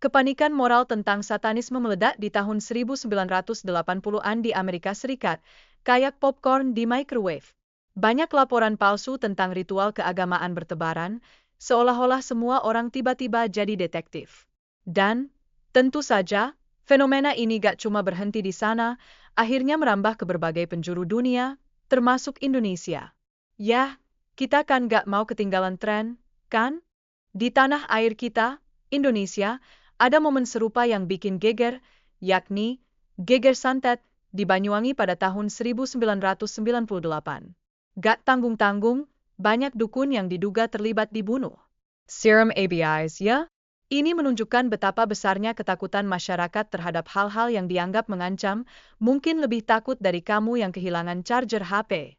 Kepanikan moral tentang satanisme meledak di tahun 1980-an di Amerika Serikat, kayak popcorn di microwave. Banyak laporan palsu tentang ritual keagamaan bertebaran, seolah-olah semua orang tiba-tiba jadi detektif. Dan, tentu saja, fenomena ini gak cuma berhenti di sana, akhirnya merambah ke berbagai penjuru dunia, termasuk Indonesia. Yah, kita kan gak mau ketinggalan tren, kan? Di tanah air kita, Indonesia, ada momen serupa yang bikin geger, yakni geger santet di Banyuwangi pada tahun 1998. Gak tanggung-tanggung, banyak dukun yang diduga terlibat dibunuh. Serum ABIs, ya? Ini menunjukkan betapa besarnya ketakutan masyarakat terhadap hal-hal yang dianggap mengancam, mungkin lebih takut dari kamu yang kehilangan charger HP.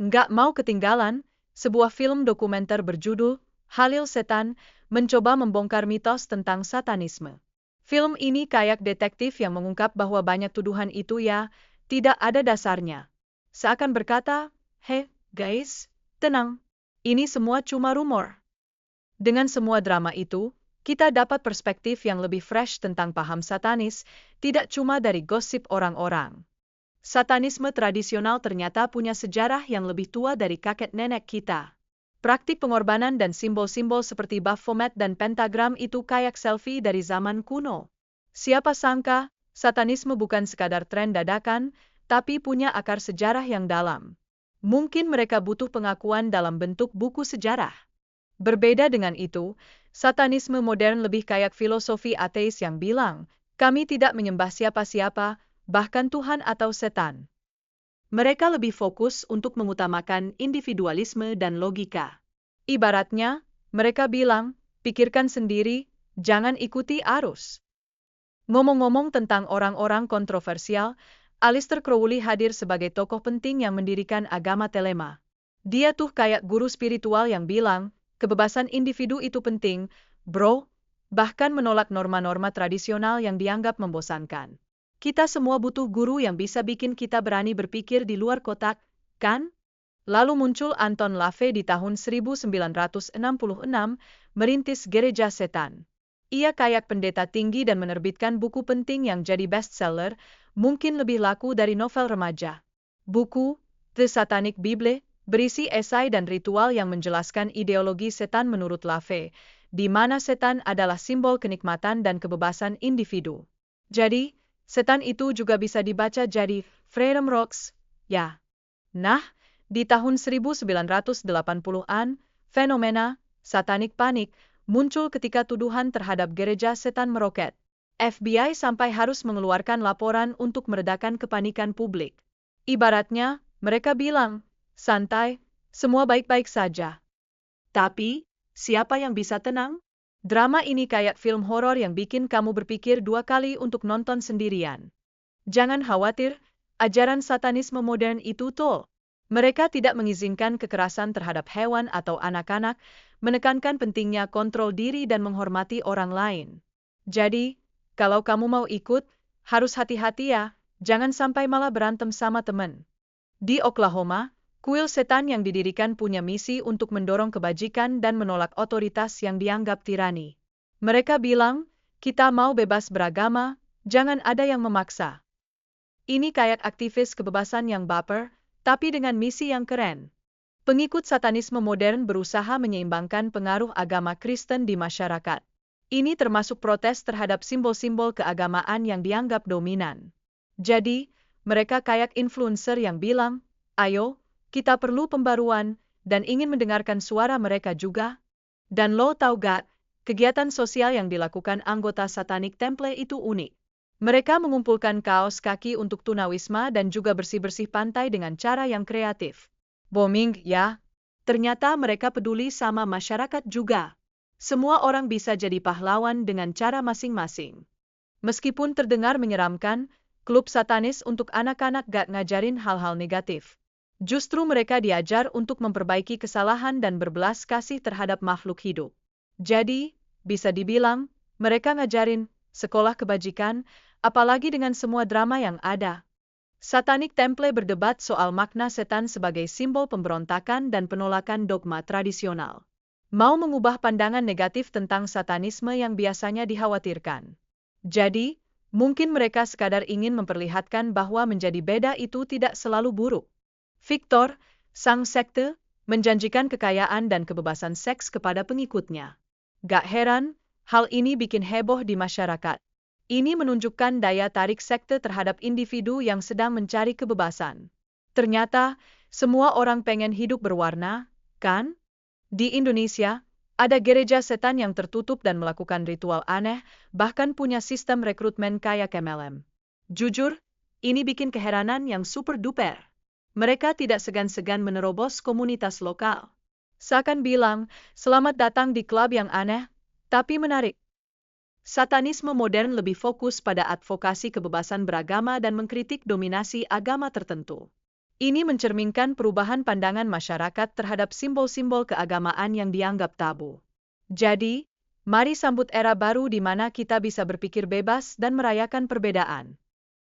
Nggak mau ketinggalan, sebuah film dokumenter berjudul Halil Setan mencoba membongkar mitos tentang satanisme. Film ini kayak detektif yang mengungkap bahwa banyak tuduhan itu ya, tidak ada dasarnya. Seakan berkata, "Hei, guys, tenang. Ini semua cuma rumor." Dengan semua drama itu, kita dapat perspektif yang lebih fresh tentang paham satanis, tidak cuma dari gosip orang-orang. Satanisme tradisional ternyata punya sejarah yang lebih tua dari kakek nenek kita. Praktik pengorbanan dan simbol-simbol seperti Baphomet dan pentagram itu kayak selfie dari zaman kuno. Siapa sangka, satanisme bukan sekadar tren dadakan, tapi punya akar sejarah yang dalam. Mungkin mereka butuh pengakuan dalam bentuk buku sejarah. Berbeda dengan itu, satanisme modern lebih kayak filosofi ateis yang bilang, kami tidak menyembah siapa-siapa, bahkan Tuhan atau setan. Mereka lebih fokus untuk mengutamakan individualisme dan logika. Ibaratnya, mereka bilang, pikirkan sendiri, jangan ikuti arus. Ngomong-ngomong tentang orang-orang kontroversial, Aleister Crowley hadir sebagai tokoh penting yang mendirikan agama Telema. Dia tuh kayak guru spiritual yang bilang, kebebasan individu itu penting, bro, bahkan menolak norma-norma tradisional yang dianggap membosankan. Kita semua butuh guru yang bisa bikin kita berani berpikir di luar kotak, kan? Lalu muncul Anton LaVey di tahun 1966, merintis Gereja Setan. Ia kayak pendeta tinggi dan menerbitkan buku penting yang jadi bestseller, mungkin lebih laku dari novel remaja. Buku, The Satanic Bible, berisi esai dan ritual yang menjelaskan ideologi setan menurut LaVey, di mana setan adalah simbol kenikmatan dan kebebasan individu. Jadi, setan itu juga bisa dibaca jadi Freedom Rocks, ya. Nah, di tahun 1980-an, fenomena Satanic Panic muncul ketika tuduhan terhadap gereja setan meroket. FBI sampai harus mengeluarkan laporan untuk meredakan kepanikan publik. Ibaratnya, mereka bilang, santai, semua baik-baik saja. Tapi, siapa yang bisa tenang? Drama ini kayak film horor yang bikin kamu berpikir dua kali untuk nonton sendirian. Jangan khawatir, ajaran satanisme modern itu tol. Mereka tidak mengizinkan kekerasan terhadap hewan atau anak-anak, menekankan pentingnya kontrol diri dan menghormati orang lain. Jadi, kalau kamu mau ikut, harus hati-hati ya, jangan sampai malah berantem sama teman. Di Oklahoma, kuil setan yang didirikan punya misi untuk mendorong kebajikan dan menolak otoritas yang dianggap tirani. Mereka bilang, kita mau bebas beragama, jangan ada yang memaksa. Ini kayak aktivis kebebasan yang baper, tapi dengan misi yang keren. Pengikut satanisme modern berusaha menyeimbangkan pengaruh agama Kristen di masyarakat. Ini termasuk protes terhadap simbol-simbol keagamaan yang dianggap dominan. Jadi, mereka kayak influencer yang bilang, ayo, kita perlu pembaruan, dan ingin mendengarkan suara mereka juga. Dan lo tahu gak, kegiatan sosial yang dilakukan anggota Satanic Temple itu unik. Mereka mengumpulkan kaos kaki untuk tunawisma dan juga bersih-bersih pantai dengan cara yang kreatif. Booming, ya. Ternyata mereka peduli sama masyarakat juga. Semua orang bisa jadi pahlawan dengan cara masing-masing. Meskipun terdengar menyeramkan, klub satanis untuk anak-anak gak ngajarin hal-hal negatif. Justru mereka diajar untuk memperbaiki kesalahan dan berbelas kasih terhadap makhluk hidup. Jadi, bisa dibilang, mereka ngajarin sekolah kebajikan, apalagi dengan semua drama yang ada. Satanic Temple berdebat soal makna setan sebagai simbol pemberontakan dan penolakan dogma tradisional. mau mengubah pandangan negatif tentang satanisme yang biasanya dikhawatirkan. Jadi, mungkin mereka sekadar ingin memperlihatkan bahwa menjadi beda itu tidak selalu buruk. Victor, sang sekte, menjanjikan kekayaan dan kebebasan seks kepada pengikutnya. Gak heran, hal ini bikin heboh di masyarakat. Ini menunjukkan daya tarik sekte terhadap individu yang sedang mencari kebebasan. Ternyata, semua orang pengen hidup berwarna, kan? Di Indonesia, ada gereja setan yang tertutup dan melakukan ritual aneh, bahkan punya sistem rekrutmen kayak MLM. Jujur, ini bikin keheranan yang super duper. Mereka tidak segan-segan menerobos komunitas lokal. Seakan bilang, selamat datang di klub yang aneh, tapi menarik. Satanisme modern lebih fokus pada advokasi kebebasan beragama dan mengkritik dominasi agama tertentu. Ini mencerminkan perubahan pandangan masyarakat terhadap simbol-simbol keagamaan yang dianggap tabu. Jadi, mari sambut era baru di mana kita bisa berpikir bebas dan merayakan perbedaan.